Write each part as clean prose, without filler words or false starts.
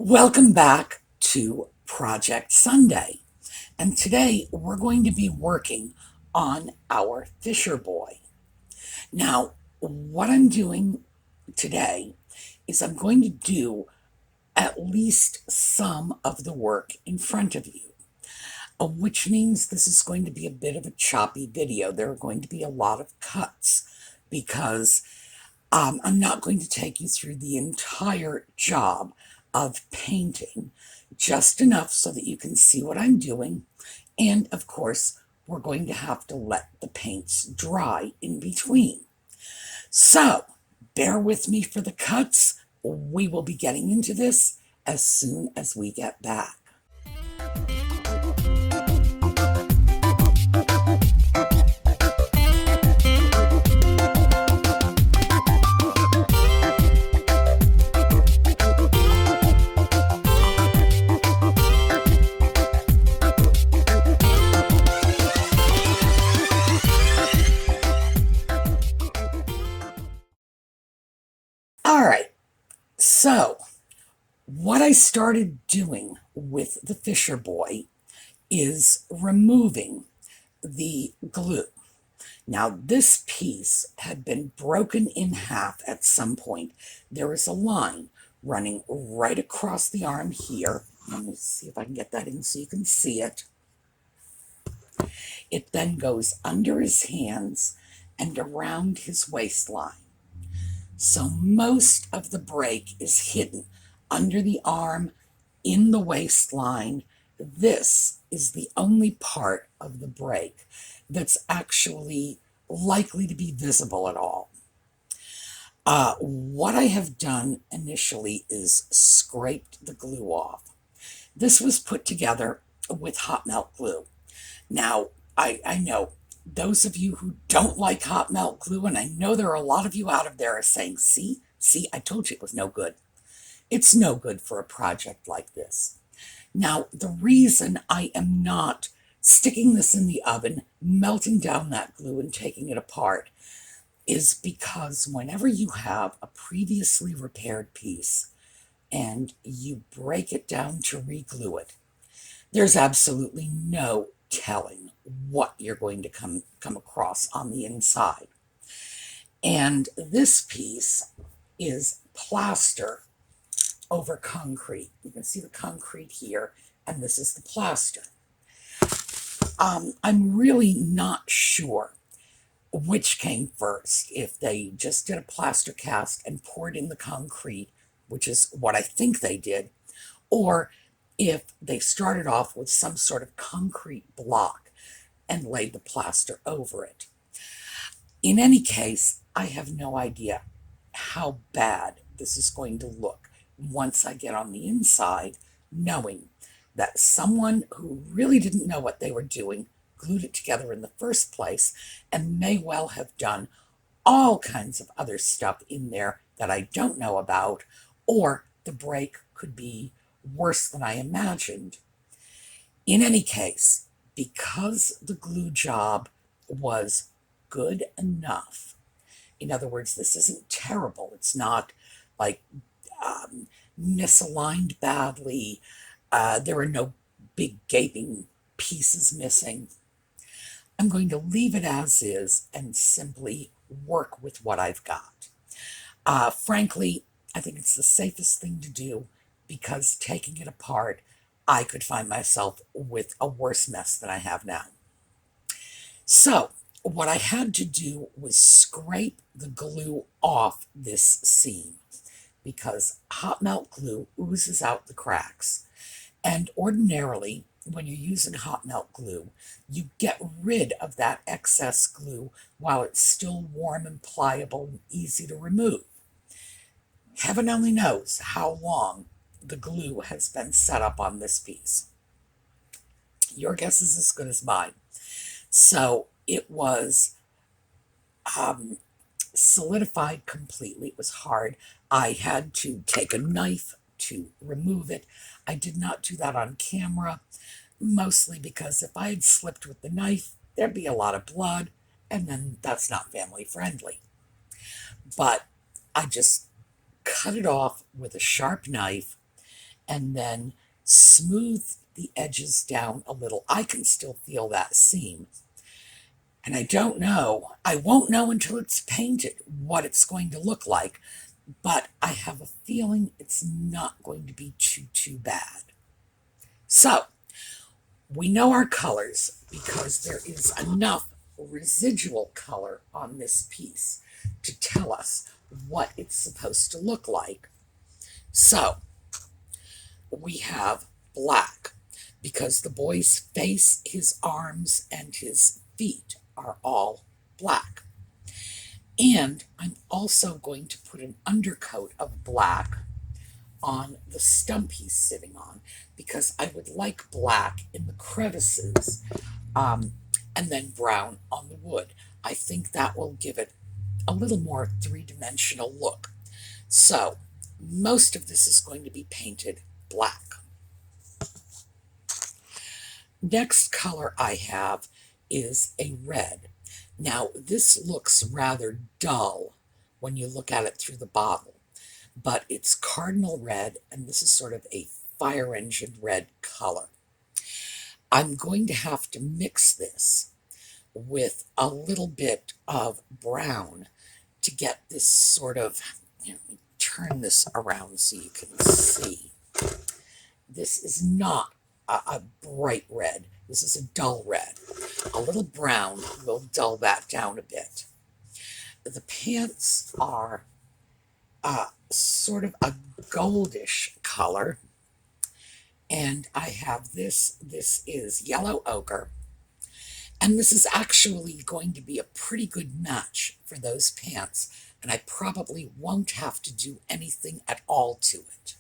Welcome back to Project Sunday. And today we're going to be working on our Fisher Boy. Now, what I'm doing today is I'm going to do at least some of the work in front of you, which means this is going to be a bit of a choppy video. There are going to be a lot of cuts because I'm not going to take you through the entire job of painting, just enough so that you can see what I'm doing. And of course, we're going to have to let the paints dry in between. So bear with me for the cuts. We will be getting into this as soon as we get back. All right, so what I started doing with the Fisher Boy is removing the glue. Now, this piece had been broken in half at some point. There is a line running right across the arm here. Let me see if I can get that in so you can see it. It then goes under his hands and around his waistline. So most of the break is hidden under the arm, in the waistline. This is the only part of the break that's actually likely to be visible at all. What I have done initially is scraped the glue off. This was put together with hot melt glue. Now, I know those of you who don't like hot melt glue, and I know there are a lot of you out of there are saying, see, I told you it was no good. It's no good for a project like this. Now, the reason I am not sticking this in the oven, melting down that glue and taking it apart, is because whenever you have a previously repaired piece and you break it down to re-glue it, there's absolutely no telling what you're going to come across on the inside. And this piece is plaster over concrete. You can see the concrete here, and this is the plaster. I'm really not sure which came first, if they just did a plaster cast and poured in the concrete, which is what I think they did, or if they started off with some sort of concrete block and laid the plaster over it. In any case, I have no idea how bad this is going to look once I get on the inside, knowing that someone who really didn't know what they were doing glued it together in the first place and may well have done all kinds of other stuff in there that I don't know about, or the break could be worse than I imagined. In any case, because the glue job was good enough, in other words, this isn't terrible, it's not like misaligned badly, there are no big gaping pieces missing, I'm going to leave it as is and simply work with what I've got. Frankly, I think it's the safest thing to do, because taking it apart, I could find myself with a worse mess than I have now. So what I had to do was scrape the glue off this seam, because hot melt glue oozes out the cracks. And ordinarily, when you're using hot melt glue, you get rid of that excess glue while it's still warm and pliable and easy to remove. Heaven only knows how long the glue has been set up on this piece. Your guess is as good as mine. So it was solidified completely. It was hard. I had to take a knife to remove it. I did not do that on camera, mostly because if I had slipped with the knife, there'd be a lot of blood, and then that's not family friendly. But I just cut it off with a sharp knife and then smooth the edges down a little. I can still feel that seam. And I won't know until it's painted what it's going to look like, but I have a feeling it's not going to be too bad. So, we know our colors because there is enough residual color on this piece to tell us what it's supposed to look like. So, we have black because the boy's face, his arms, and his feet are all black. And I'm also going to put an undercoat of black on the stump he's sitting on because I would like black in the crevices, and then brown on the wood. I think that will give it a little more three-dimensional look. So most of this is going to be painted black. Next color I have is a red. Now this looks rather dull when you look at it through the bottle, but it's cardinal red, and this is sort of a fire engine red color. I'm going to have to mix this with a little bit of brown to get this sort of, turn this around so you can see. This is not a bright red. This is a dull red. A little brown will dull that down a bit. The pants are sort of a goldish color. And I have this is yellow ochre. And this is actually going to be a pretty good match for those pants. And I probably won't have to do anything at all to it.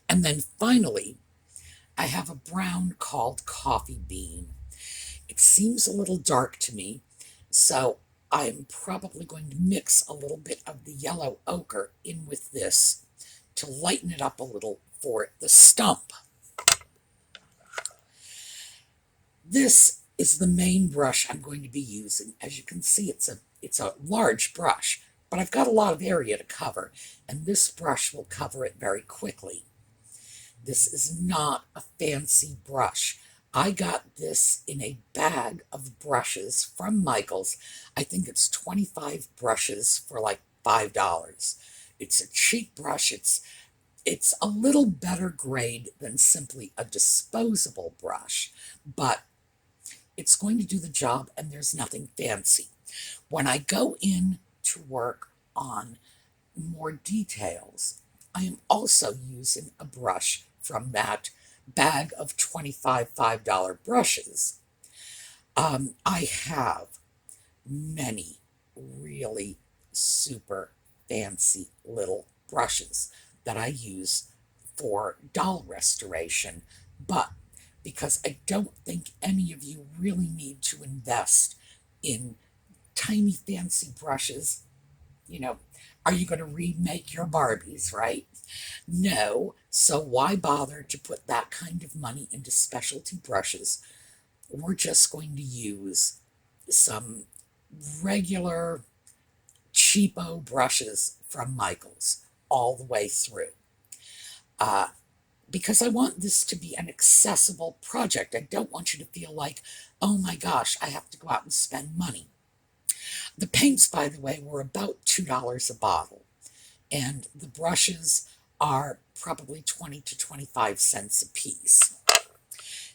And then finally, I have a brown called coffee bean. It seems a little dark to me, so I'm probably going to mix a little bit of the yellow ochre in with this to lighten it up a little for the stump. This is the main brush I'm going to be using. As you can see, it's a large brush, but I've got a lot of area to cover, and this brush will cover it very quickly. This is not a fancy brush. I got this in a bag of brushes from Michael's. I think it's 25 brushes for like $5. It's a cheap brush. It's a little better grade than simply a disposable brush, but it's going to do the job, and there's nothing fancy. When I go in to work on more details, I am also using a brush from that bag of 25 $5 brushes. I have many really super fancy little brushes that I use for doll restoration, but because I don't think any of you really need to invest in tiny fancy brushes, are you going to remake your Barbies, right? No, so why bother to put that kind of money into specialty brushes? We're just going to use some regular cheapo brushes from Michael's all the way through. Because I want this to be an accessible project. I don't want you to feel like, oh my gosh, I have to go out and spend money. The paints, by the way, were about $2 a bottle, and the brushes are probably 20 to 25 cents a piece.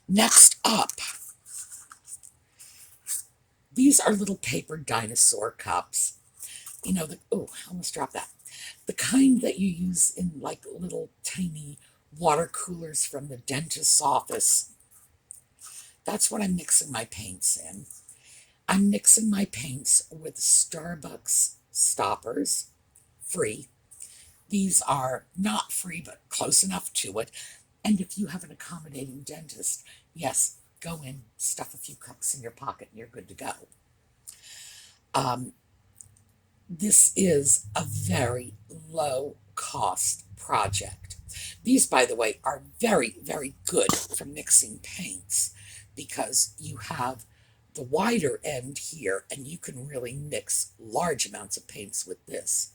Next up, these are little paper dinosaur cups. I almost dropped that. The kind that you use in like little tiny water coolers from the dentist's office. That's what I'm mixing my paints in. I'm mixing my paints with Starbucks stoppers, free. These are not free, but close enough to it. And if you have an accommodating dentist, yes, go in, stuff a few cups in your pocket, and you're good to go. This is a very low-cost project. These, by the way, are very, very good for mixing paints because you have the wider end here, and you can really mix large amounts of paints with this,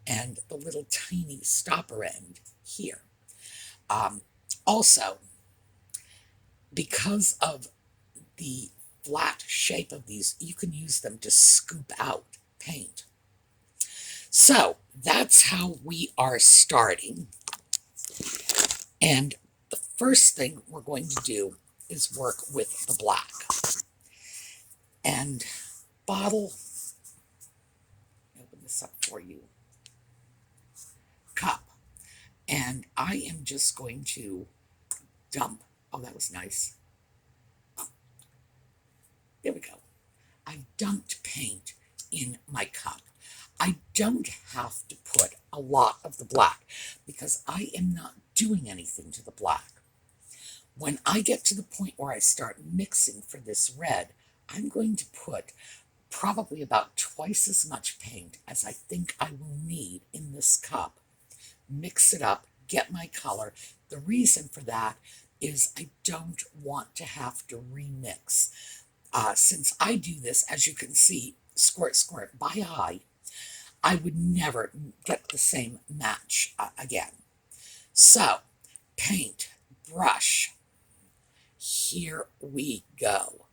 and the little tiny stopper end here. Also, because of the flat shape of these, you can use them to scoop out paint. So that's how we are starting. And the first thing we're going to do is work with the black. And bottle, open this up for you, cup. And I am just going to dump, oh, that was nice. There we go. I dumped paint in my cup. I don't have to put a lot of the black because I am not doing anything to the black. When I get to the point where I start mixing for this red, I'm going to put probably about twice as much paint as I think I will need in this cup. Mix it up, get my color. The reason for that is I don't want to have to remix. Since I do this, as you can see, squirt, squirt by eye, I would never get the same match again. So, paint, brush, here we go.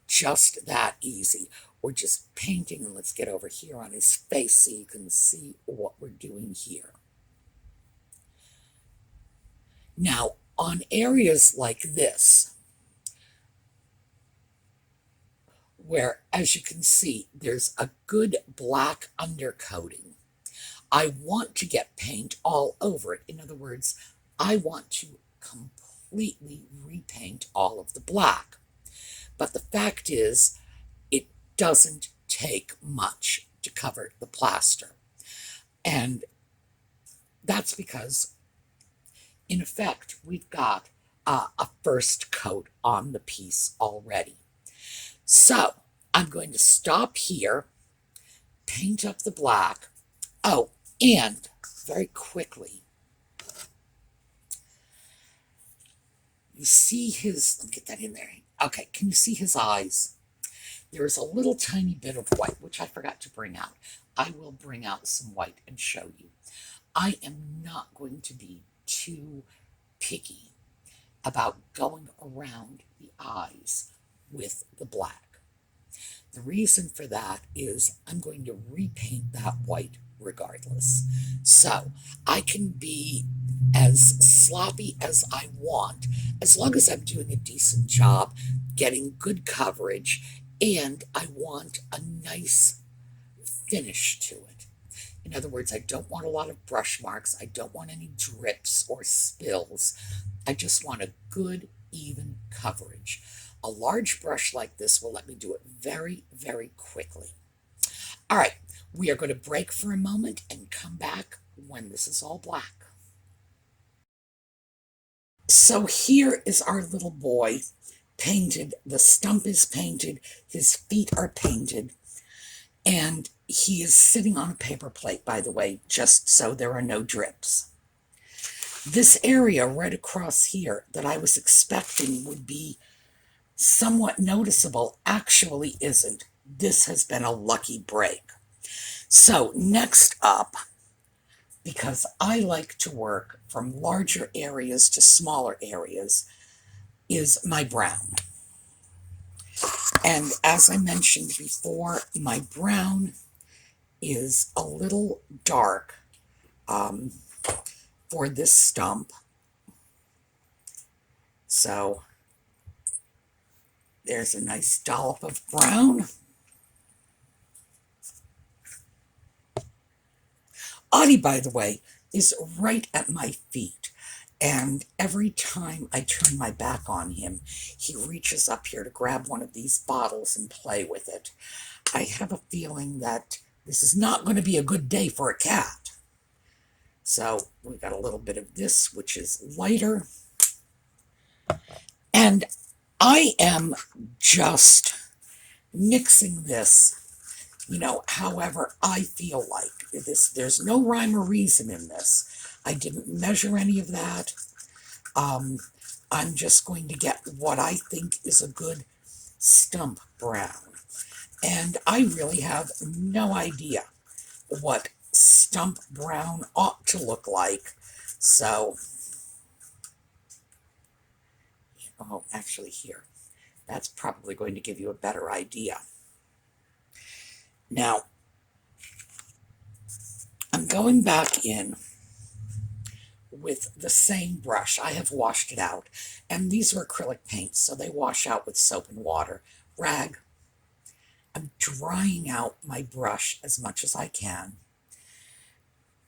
Just that easy. We're just painting, and let's get over here on his face so you can see what we're doing here. Now, on areas like this, where, as you can see, there's a good black undercoating, I want to get paint all over it. In other words, I want to completely repaint all of the black. But the fact is, it doesn't take much to cover the plaster. And that's because, in effect, we've got a first coat on the piece already. So I'm going to stop here, paint up the black. Oh, and very quickly, you see his, let me get that in there. Okay, can you see his eyes? There is a little tiny bit of white, which I forgot to bring out. I will bring out some white and show you. I am not going to be too picky about going around the eyes with the black. The reason for that is I'm going to repaint that white regardless. So I can be as sloppy as I want, as long as I'm doing a decent job, getting good coverage, and I want a nice finish to it. In other words, I don't want a lot of brush marks. I don't want any drips or spills. I just want a good, even coverage. A large brush like this will let me do it very, very quickly. All right, we are going to break for a moment and come back when this is all black. So here is our little boy painted. The stump is painted. His feet are painted. And he is sitting on a paper plate, by the way, just so there are no drips. This area right across here that I was expecting would be somewhat noticeable actually isn't. This has been a lucky break. So next up, because I like to work from larger areas to smaller areas, is my brown. And as I mentioned before, my brown is a little dark for this stump. So there's a nice dollop of brown. Audie, by the way, is right at my feet. And every time I turn my back on him, he reaches up here to grab one of these bottles and play with it. I have a feeling that this is not going to be a good day for a cat. So we got a little bit of this, which is lighter. And I am just mixing this, however I feel like. There's no rhyme or reason in this. I didn't measure any of that. I'm just going to get what I think is a good stump brown. And I really have no idea what stump brown ought to look like. So Oh, actually here. That's probably going to give you a better idea. Now, I'm going back in with the same brush. I have washed it out. And these are acrylic paints, so they wash out with soap and water. Rag. I'm drying out my brush as much as I can.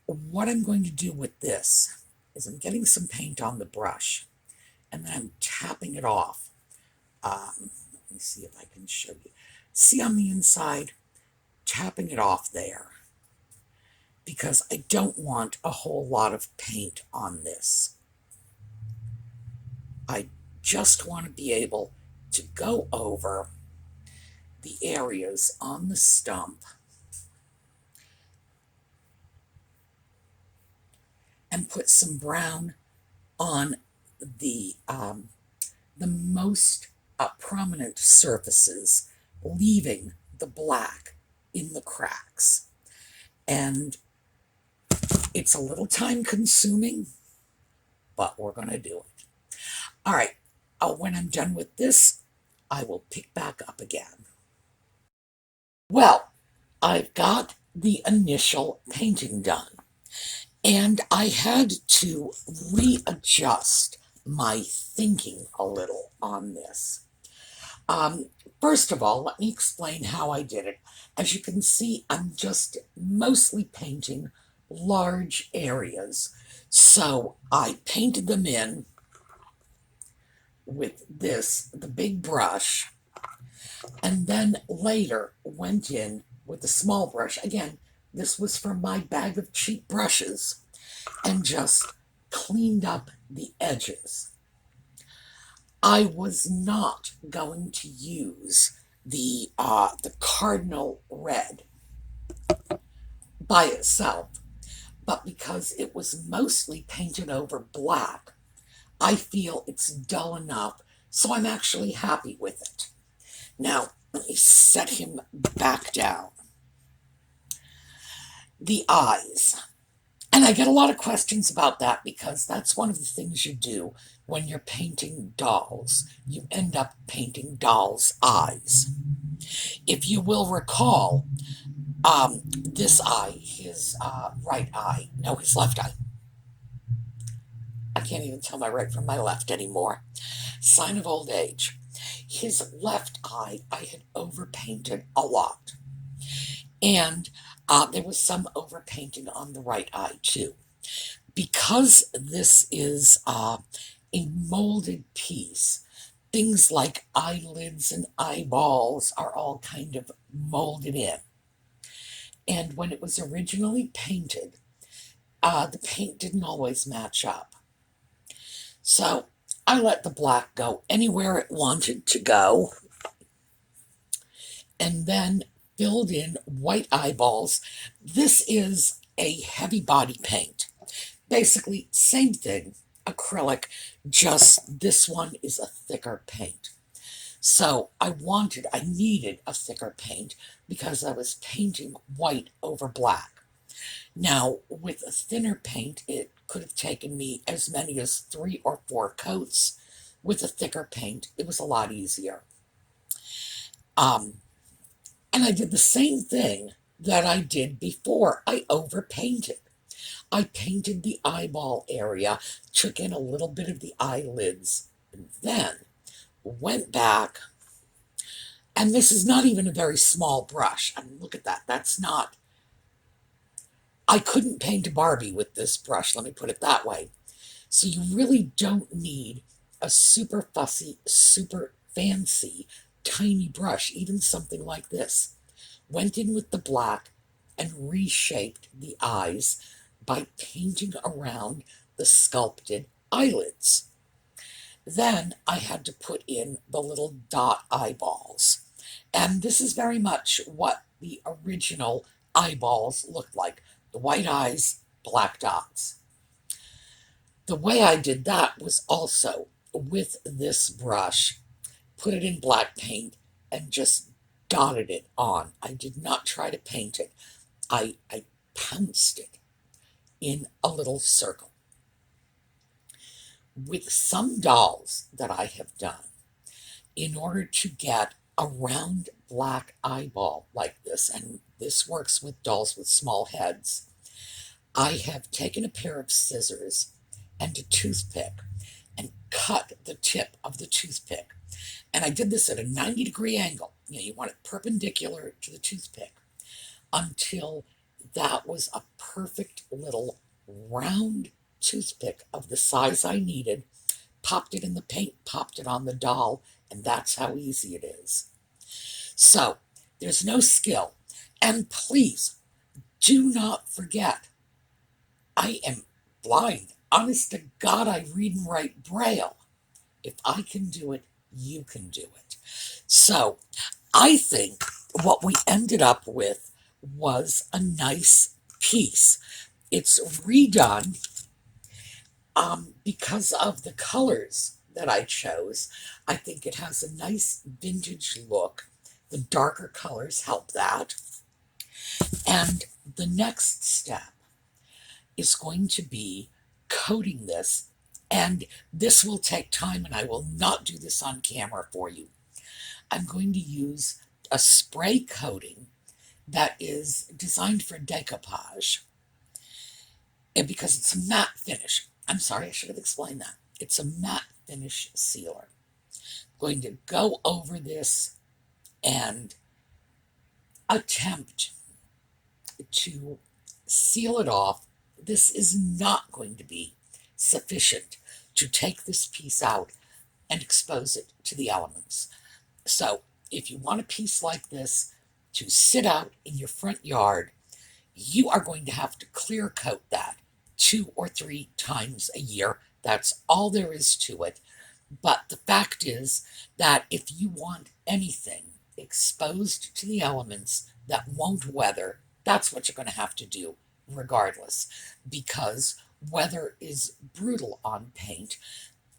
What I'm going to do with this is I'm getting some paint on the brush, and then I'm tapping it off. Let me see if I can show you. See on the inside, tapping it off there, because I don't want a whole lot of paint on this. I just want to be able to go over the areas on the stump and put some brown on the most prominent surfaces, leaving the black in the cracks. And it's a little time consuming, but we're going to do it. All right, when I'm done with this, I will pick back up again. Well, I've got the initial painting done, and I had to readjust my thinking a little on this. First of all, let me explain how I did it. As you can see, I'm just mostly painting large areas. So I painted them in with the big brush, and then later went in with the small brush. Again, this was from my bag of cheap brushes, and just cleaned up the edges. I was not going to use the cardinal red by itself, but because it was mostly painted over black, I feel it's dull enough, so I'm actually happy with it. Now, let me set him back down. The eyes. And I get a lot of questions about that, because that's one of the things you do when you're painting dolls. You end up painting dolls' eyes. If you will recall, this eye, his right eye, no, his left eye. I can't even tell my right from my left anymore. Sign of old age. His left eye, I had overpainted a lot. And there was some overpainting on the right eye too. Because this is a molded piece, things like eyelids and eyeballs are all kind of molded in. And when it was originally painted, the paint didn't always match up. So I let the black go anywhere it wanted to go, and then filled in white eyeballs. This is a heavy body paint. Basically, same thing, acrylic, just this one is a thicker paint. So I needed a thicker paint because I was painting white over black. Now, with a thinner paint, it could have taken me as many as 3 or 4 coats. With a thicker paint, it was a lot easier. And I did the same thing that I did before. I overpainted. I painted the eyeball area, took in a little bit of the eyelids, and then went back. And this is not even a very small brush. I mean, look at that. I couldn't paint a Barbie with this brush, let me put it that way. So you really don't need a super fussy, super fancy, tiny brush, even something like this. Went in with the black and reshaped the eyes by painting around the sculpted eyelids. Then I had to put in the little dot eyeballs. And this is very much what the original eyeballs looked like. The white eyes, black dots. The way I did that was also with this brush, put it in black paint and just dotted it on. I did not try to paint it. I pounced it in a little circle. with some dolls that I have done, in order to get a round black eyeball like this, and this works with dolls with small heads, I have taken a pair of scissors and a toothpick and cut the tip of the toothpick. And I did this at a 90-degree angle. You want it perpendicular to the toothpick until that was a perfect little round toothpick of the size I needed, popped it in the paint, popped it on the doll, and that's how easy it is. So there's no skill. And please do not forget, I am blind. Honest to God, I read and write Braille. If I can do it, you can do it. So I think what we ended up with was a nice piece. It's redone because of the colors that I chose. I think it has a nice vintage look. The darker colors help that. And the next step is going to be coating this. And this will take time, and I will not do this on camera for you. I'm going to use a spray coating that is designed for decoupage. And because it's a matte finish. I'm sorry, I should have explained that. It's a matte finish sealer. I'm going to go over this and attempt to seal it off. This is not going to be sufficient to take this piece out and expose it to the elements. So if you want a piece like this to sit out in your front yard, you are going to have to clear coat that 2 or 3 times a year. That's all there is to it. But the fact is that if you want anything exposed to the elements that won't weather, that's what you're going to have to do regardless, because weather is brutal on paint,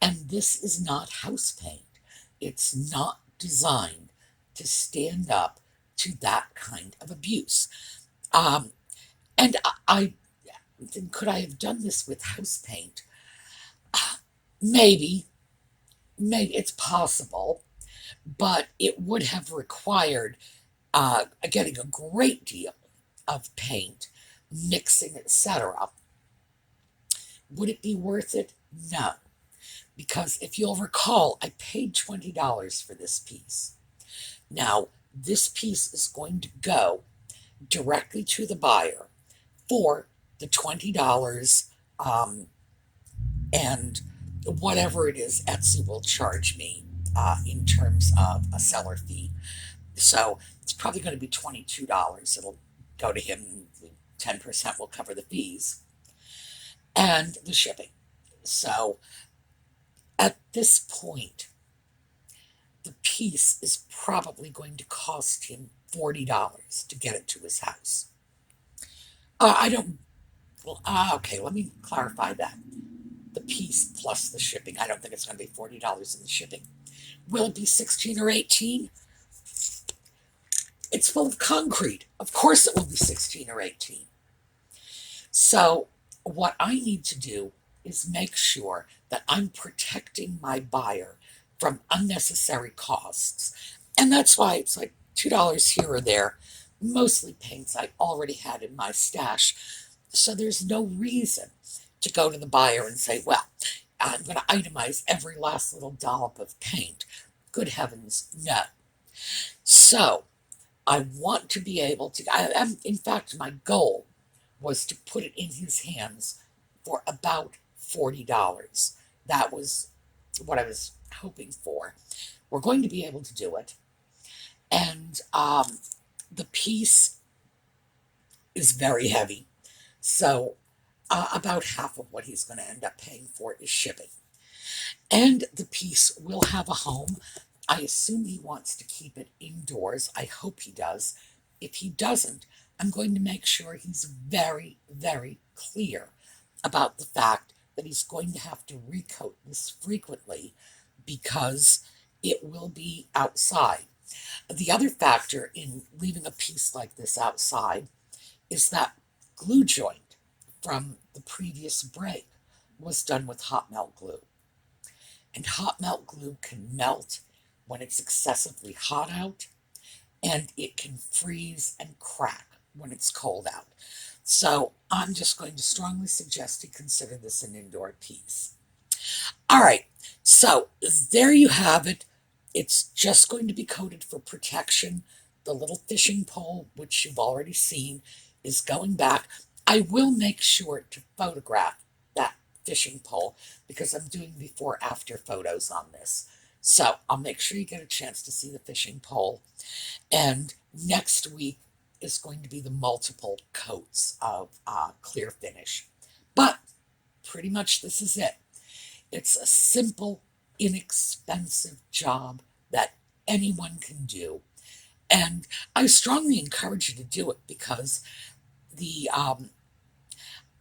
and this is not house paint. It's not designed to stand up to that kind of abuse. And I could I have done this with house paint? Maybe it's possible, but it would have required getting a great deal of paint, mixing, etc. Would it be worth it? No. Because if you'll recall, I paid $20 for this piece. Now, this piece is going to go directly to the buyer for the $20 and whatever it is Etsy will charge me in terms of a seller fee. So it's probably going to be $22. It'll go to him. 10% will cover the fees and the shipping. So at this point, the piece is probably going to cost him $40 to get it to his house. Okay, let me clarify that. The piece plus the shipping. I don't think it's going to be $40 in the shipping. Will it be 16 or 18? It's full of concrete. Of course it will be 16 or 18. So what I need to do is make sure that I'm protecting my buyer from unnecessary costs. And that's why it's like $2 here or there, mostly paints I already had in my stash. So there's no reason to go to the buyer and say, well, I'm going to itemize every last little dollop of paint. Good heavens, no. So I want to be able to, in fact, my goal was to put it in his hands for about $40. That was what I was hoping for. We're going to be able to do it. And the piece is very heavy. So about half of what he's going to end up paying for is shipping. And the piece will have a home. I assume he wants to keep it indoors. I hope he does. If he doesn't, I'm going to make sure he's very, very clear about the fact that he's going to have to recoat this frequently because it will be outside. The other factor in leaving a piece like this outside is that glue joint from the previous break was done with hot melt glue. And hot melt glue can melt when it's excessively hot out, and it can freeze and crack when it's cold out. So I'm just going to strongly suggest you consider this an indoor piece. All right, so there you have it. It's just going to be coated for protection. The little fishing pole, which you've already seen, is going back. I will make sure to photograph that fishing pole because I'm doing before-after photos on this. So I'll make sure you get a chance to see the fishing pole. And next week is going to be the multiple coats of clear finish. But pretty much this is it. It's a simple, inexpensive job that anyone can do. And I strongly encourage you to do it because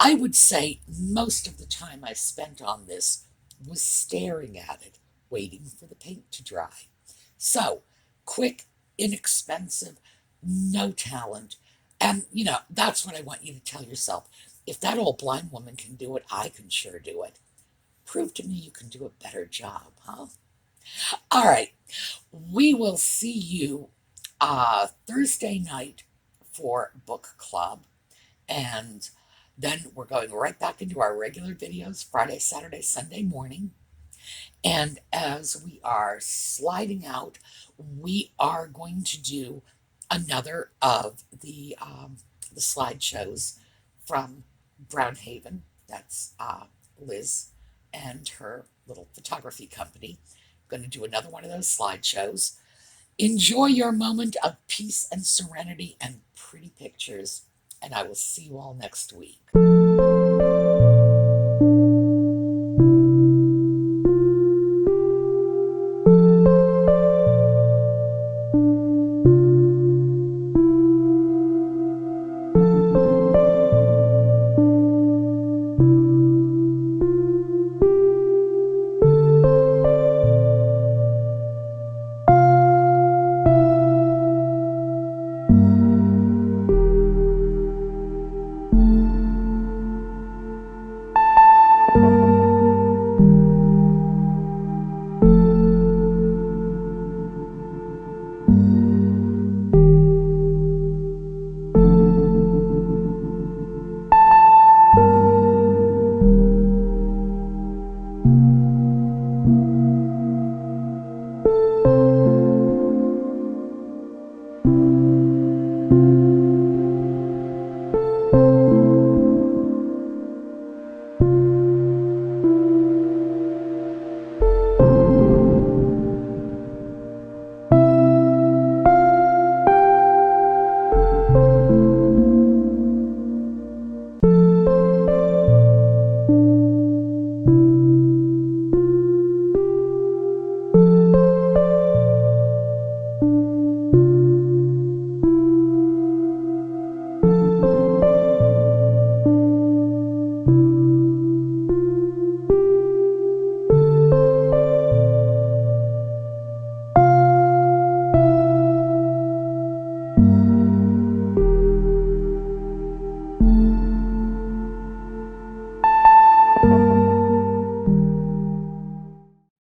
I would say most of the time I spent on this was staring at it, waiting for the paint to dry. So, quick, inexpensive, no talent. And, that's what I want you to tell yourself. If that old blind woman can do it, I can sure do it. Prove to me you can do a better job, huh? All right. We will see you Thursday night for book club. And then we're going right back into our regular videos Friday, Saturday, Sunday morning. And as we are sliding out, we are going to do another of the slideshows from Brownhaven. That's Liz and her little photography company. I'm going to do another one of those slideshows. Enjoy your moment of peace and serenity and pretty pictures, and I will see you all next week.